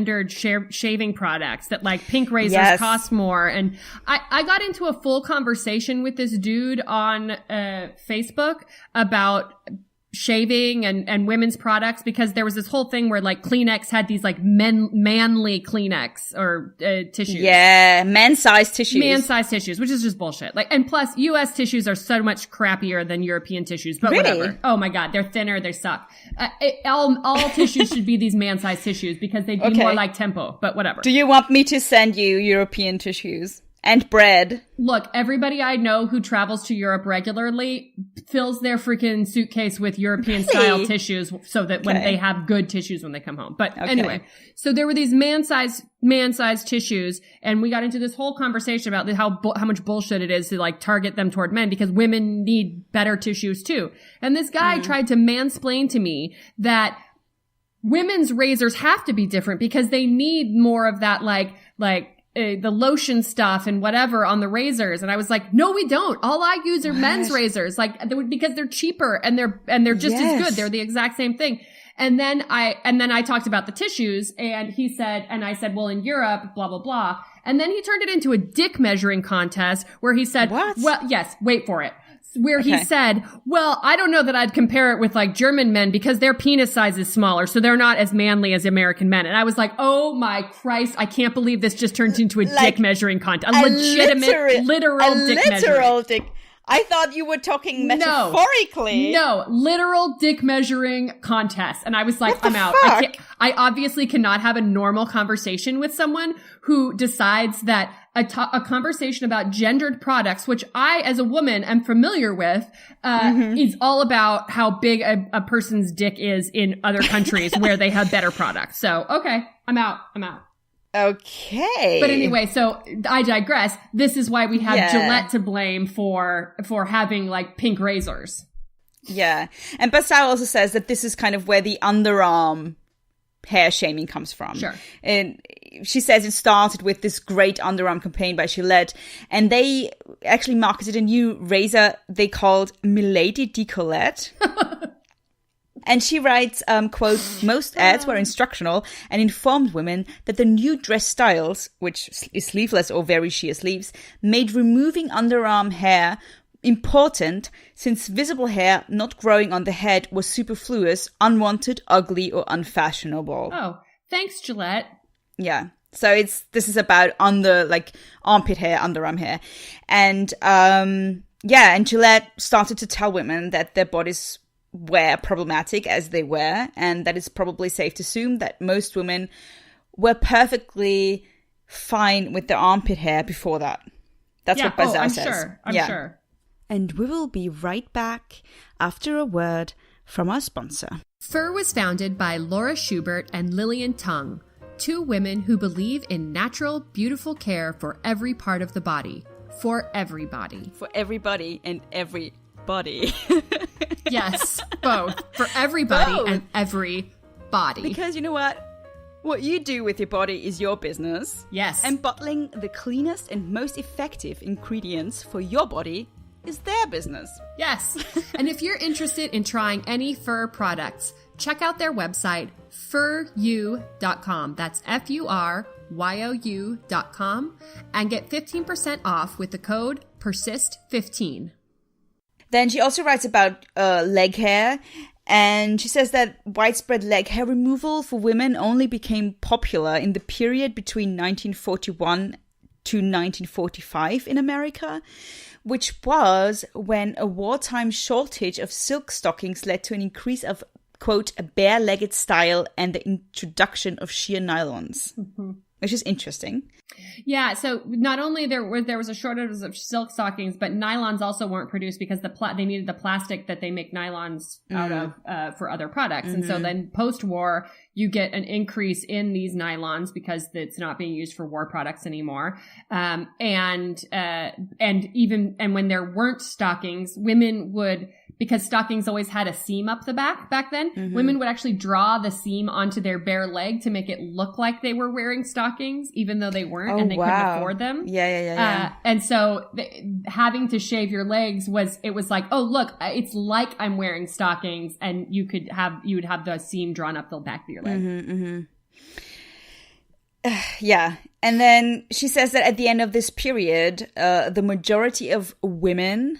gendered shaving products, that like pink razors cost more. And I got into a full conversation with this dude on Facebook about shaving and women's products, because there was this whole thing where like Kleenex had these like manly Kleenex or tissues. Yeah, man-sized tissues, which is just bullshit. Like, and plus US tissues are so much crappier than European tissues, but really? Whatever. Oh my God, they're thinner, they suck. All tissues should be these man-sized tissues because they'd be more like Tempo, but whatever. Do you want me to send you European tissues? And bread. Look, everybody I know who travels to Europe regularly fills their freaking suitcase with European-style tissues so that when they have good tissues when they come home. But anyway, so there were these man-sized tissues, and we got into this whole conversation about how much bullshit it is to like target them toward men because women need better tissues too. And this guy tried to mansplain to me that women's razors have to be different because they need more of that the lotion stuff and whatever on the razors. And I was like, no, we don't. All I use are men's razors, because they're cheaper and they're just as good. They're the exact same thing. And then I talked about the tissues, and I said, well, in Europe, blah, blah, blah. And then he turned it into a dick measuring contest where he said, what? Well, yes, wait for it. Where he said, well, I don't know that I'd compare it with like German men because their penis size is smaller, so they're not as manly as American men. And I was like, oh my Christ, I can't believe this just turned into a dick measuring contest. A legitimate, literal dick. I thought you were talking metaphorically. No, literal dick measuring contest. And I was like, I'm out. I obviously cannot have a normal conversation with someone who decides that a conversation about gendered products, which I, as a woman, am familiar with, is all about how big a person's dick is in other countries where they have better products. So, okay, I'm out. Okay. But anyway, so I digress. This is why we have Gillette to blame for having like pink razors. Yeah. And Basau also says that this is kind of where the underarm hair shaming comes from. Sure. And she says it started with this great underarm campaign by Gillette, and they actually marketed a new razor they called Milady Decolette. And she writes, quote, most ads were instructional and informed women that the new dress styles, which is sleeveless or very sheer sleeves, made removing underarm hair important since visible hair not growing on the head was superfluous, unwanted, ugly, or unfashionable. Oh, thanks, Gillette. Yeah. So this is about armpit hair, underarm hair. And, and Gillette started to tell women that their bodies were problematic as they were, and that it's probably safe to assume that most women were perfectly fine with their armpit hair before that. That's what Bazar says. I'm sure. And we will be right back after a word from our sponsor. Fur was founded by Laura Schubert and Lillian Tung, two women who believe in natural, beautiful care for every part of the body. For everybody. For everybody and every body. Yes, both. For everybody and every body. Because you know what? What you do with your body is your business. Yes. And bottling the cleanest and most effective ingredients for your body is their business. Yes. And if you're interested in trying any fur products, check out their website, furyu.com. That's FURYOU.com. And get 15% off with the code PERSIST15. Then she also writes about leg hair, and she says that widespread leg hair removal for women only became popular in the period between 1941 to 1945 in America, which was when a wartime shortage of silk stockings led to an increase of, quote, a bare-legged style and the introduction of sheer nylons, which is interesting. Yeah, so not only there was a shortage of silk stockings, but nylons also weren't produced because they needed the plastic that they make nylons out of for other products. And so then post-war, you get an increase in these nylons because it's not being used for war products anymore. And when there weren't stockings, women would, because stockings always had a seam up the back then, women would actually draw the seam onto their bare leg to make it look like they were wearing stockings, even though they weren't, and they couldn't afford them. Yeah. And so having to shave your legs was like, oh, look, it's like I'm wearing stockings, and you would have the seam drawn up the back of your leg. Yeah. And then she says that at the end of this period, the majority of women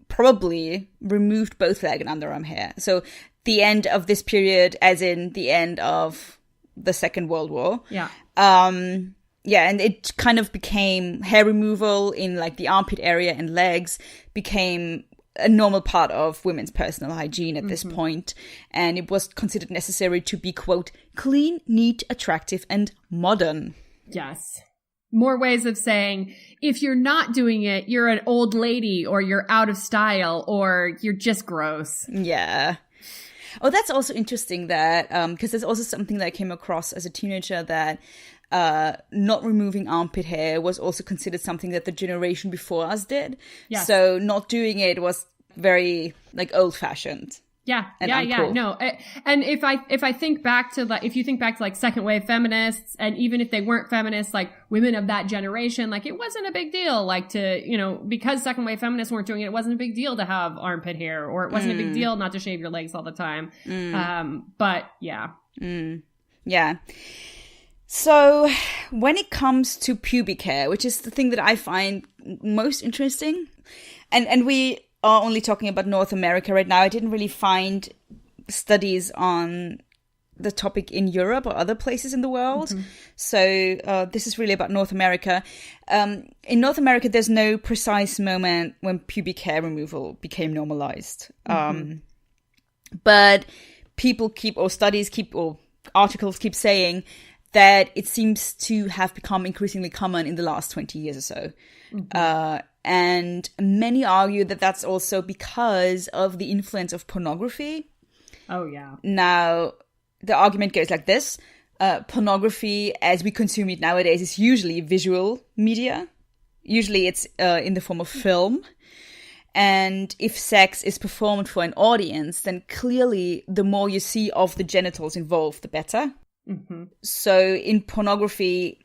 probably removed both leg and underarm hair. So the end of this period, as in the end of the Second World War. Yeah. Yeah, and it kind of became hair removal in like the armpit area and legs became a normal part of women's personal hygiene at this point. And it was considered necessary to be, quote, clean, neat, attractive, and modern. Yes. More ways of saying, if you're not doing it, you're an old lady, or you're out of style, or you're just gross. Yeah. Oh, that's also interesting that, because there's also something that I came across as a teenager that not removing armpit hair was also considered something that the generation before us did. Yes. So not doing it was very like old fashioned. Yeah, and yeah, uncool. yeah. No, and if I think back to like, if you think back to like second wave feminists, and even if they weren't feminists, like women of that generation, like it wasn't a big deal, like to, you know, because second wave feminists weren't doing it, it wasn't a big deal to have armpit hair, or it wasn't a big deal not to shave your legs all the time. But yeah. Yeah. So when it comes to pubic hair, which is the thing that I find most interesting, and we are only talking about North America right now. I didn't really find studies on the topic in Europe or other places in the world. So this is really about North America. In North America, there's no precise moment when pubic hair removal became normalized. But people articles keep saying that it seems to have become increasingly common in the last 20 years or so. And many argue that that's also because of the influence of pornography. Oh, yeah. Now, the argument goes like this. Pornography, as we consume it nowadays, is usually visual media. Usually it's in the form of film. And if sex is performed for an audience, then clearly the more you see of the genitals involved, the better. So in pornography,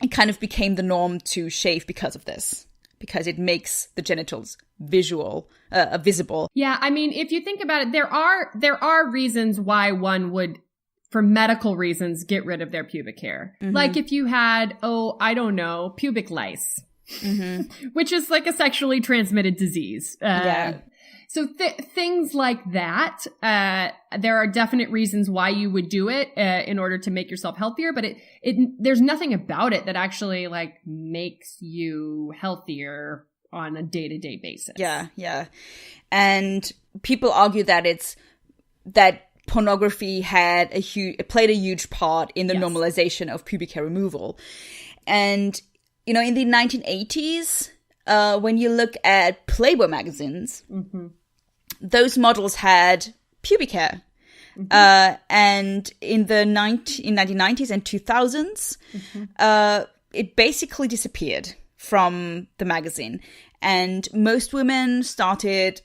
it kind of became the norm to shave because of this. Because it makes the genitals visible. Yeah, I mean, if you think about it, there are reasons why one would, for medical reasons, get rid of their pubic hair. Like if you had, I don't know, pubic lice, which is like a sexually transmitted disease. So things like that, there are definite reasons why you would do it in order to make yourself healthier, but there's nothing about it that actually like makes you healthier on a day-to-day basis. Yeah. And people argue that that pornography played a huge part in the normalization of pubic hair removal. And, you know, in the 1980s, when you look at Playboy magazines, those models had pubic hair. And in the 1990s and 2000s, it basically disappeared from the magazine. And most women started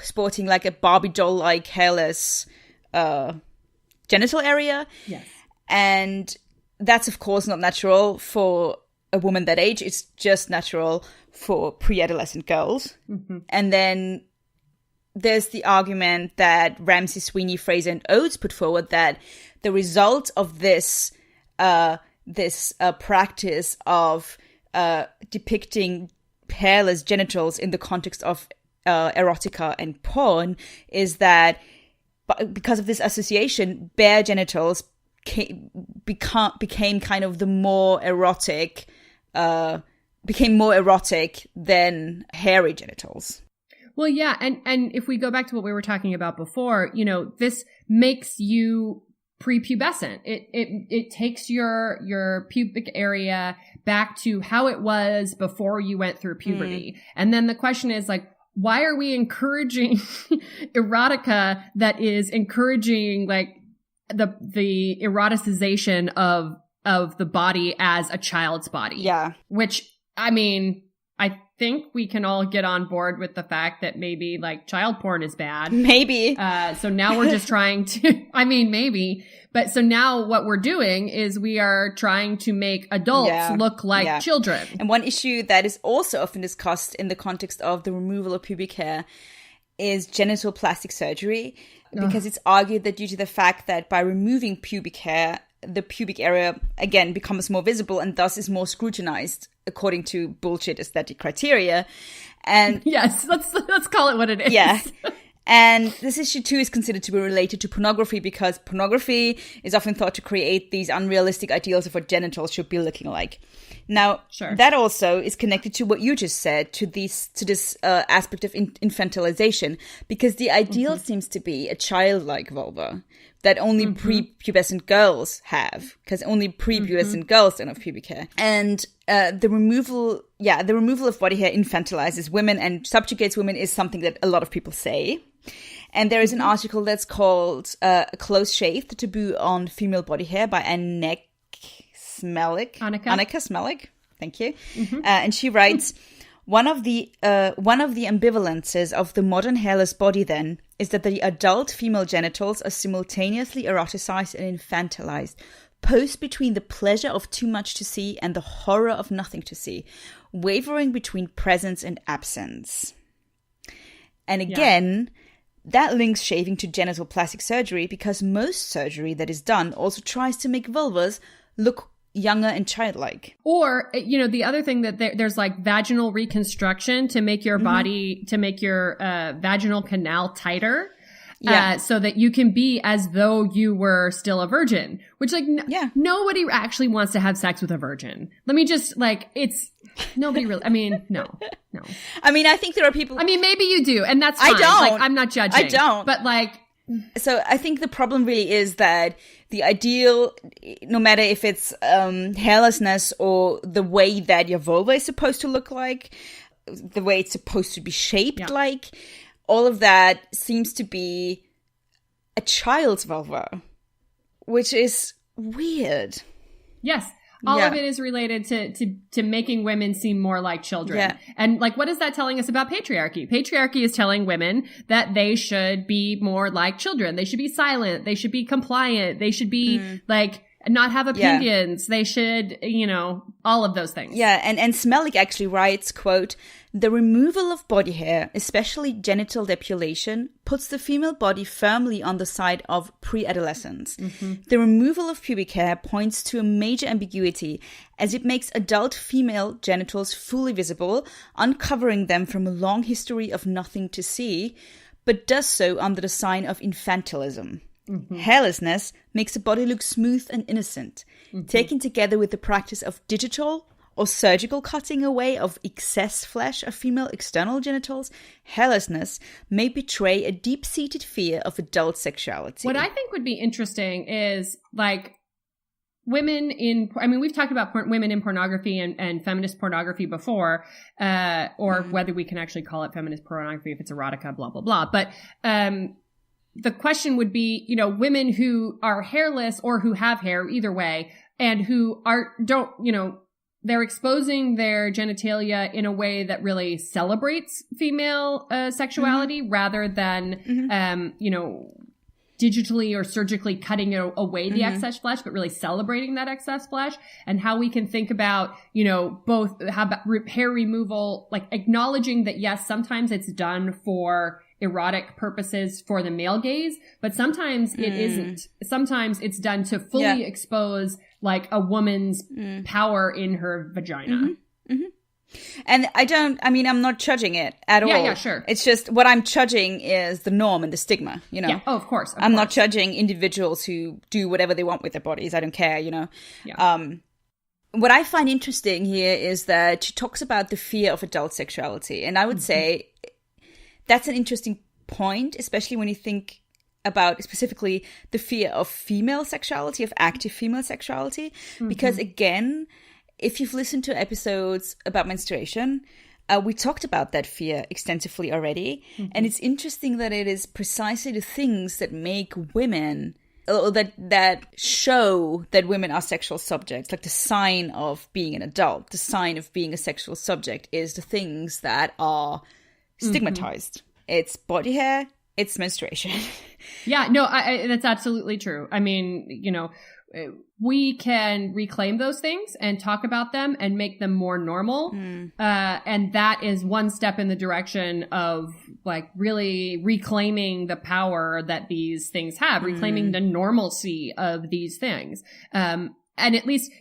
sporting like a Barbie doll-like hairless genital area. Yes. And that's, of course, not natural for a woman that age. It's just natural for pre-adolescent girls. And then there's the argument that Ramsey, Sweeney, Fraser, and Oates put forward that the result of this practice of depicting hairless genitals in the context of erotica and porn is that because of this association, bare genitals became kind of the more erotic, became more erotic than hairy genitals. Well, yeah. And if we go back to what we were talking about before, you know, this makes you prepubescent. It takes your pubic area back to how it was before you went through puberty. And then the question is like, why are we encouraging erotica that is encouraging like the eroticization of the body as a child's body? Yeah. Which, I mean, I think we can all get on board with the fact that maybe like child porn is bad. Maybe. So now we're just trying to, I mean, maybe. But so now what we're doing is we are trying to make adults look like children. And one issue that is also often discussed in the context of the removal of pubic hair is genital plastic surgery. Because it's argued that due to the fact that by removing pubic hair, the pubic area, again, becomes more visible and thus is more scrutinized according to bullshit aesthetic criteria. And yes, let's call it what it is. Yeah. And this issue too is considered to be related to pornography, because pornography is often thought to create these unrealistic ideals of what genitals should be looking like. Now, that also is connected to what you just said, to this aspect of infantilization, because the ideal seems to be a childlike vulva that only prepubescent girls have, because only prepubescent girls don't have pubic hair. And the removal of body hair infantilizes women and subjugates women is something that a lot of people say. And there is an article that's called A Close Shave, The Taboo on Female Body Hair by Annika Smelik. Thank you. And she writes, one of the ambivalences of the modern hairless body, then, is that the adult female genitals are simultaneously eroticized and infantilized, posed between the pleasure of too much to see and the horror of nothing to see, wavering between presence and absence. And again, that links shaving to genital plastic surgery, because most surgery that is done also tries to make vulvas look younger and childlike. Or, the other thing that there's like vaginal reconstruction to make your body, to make your vaginal canal tighter. So that you can be as though you were still a virgin, which nobody actually wants to have sex with a virgin. Let me just nobody really, no. I mean, I think there are people. I mean, maybe you do, and that's fine. I don't. I'm not judging. I don't. But so I think the problem really is that the ideal, no matter if it's hairlessness or the way that your vulva is supposed to look like, the way it's supposed to be shaped like, all of that seems to be a child's vulva, which is weird. Yes. All of it is related to making women seem more like children. Yeah. And what is that telling us about patriarchy? Patriarchy is telling women that they should be more like children. They should be silent. They should be compliant. They should be not have opinions. They should, all of those things. Yeah. And Smelik actually writes, quote, "The removal of body hair, especially genital depilation, puts the female body firmly on the side of pre-adolescence. The removal of pubic hair points to a major ambiguity, as it makes adult female genitals fully visible, uncovering them from a long history of nothing to see, but does so under the sign of infantilism. Hairlessness makes the body look smooth and innocent. Taken together with the practice of digital or surgical cutting away of excess flesh of female external genitals, hairlessness may betray a deep-seated fear of adult sexuality." What I think would be interesting is, women in, we've talked about women in pornography and feminist pornography before, or whether we can actually call it feminist pornography if it's erotica, blah, blah, blah. But the question would be, women who are hairless or who have hair, either way, and who they're exposing their genitalia in a way that really celebrates female sexuality rather than, digitally or surgically cutting away the excess flesh, but really celebrating that excess flesh, and how we can think about, both hair removal, acknowledging that, yes, sometimes it's done for erotic purposes for the male gaze, but sometimes it isn't. Sometimes it's done to fully expose a woman's power in her vagina. And I'm not judging it at all. Yeah, sure. It's just what I'm judging is the norm and the stigma, Yeah, of course. I'm not judging individuals who do whatever they want with their bodies. I don't care, Yeah. What I find interesting here is that she talks about the fear of adult sexuality. And I would say that's an interesting point, especially when you think about specifically the fear of female sexuality, of active female sexuality. Because again, if you've listened to episodes about menstruation, we talked about that fear extensively already. And it's interesting that it is precisely the things that make women, or that show that women are sexual subjects, like the sign of being an adult, the sign of being a sexual subject, is the things that are stigmatized. It's body hair, it's menstruation. Yeah, no, that's absolutely true. we can reclaim those things and talk about them and make them more normal. And that is one step in the direction of like really reclaiming the power that these things have, reclaiming the normalcy of these things. And at least,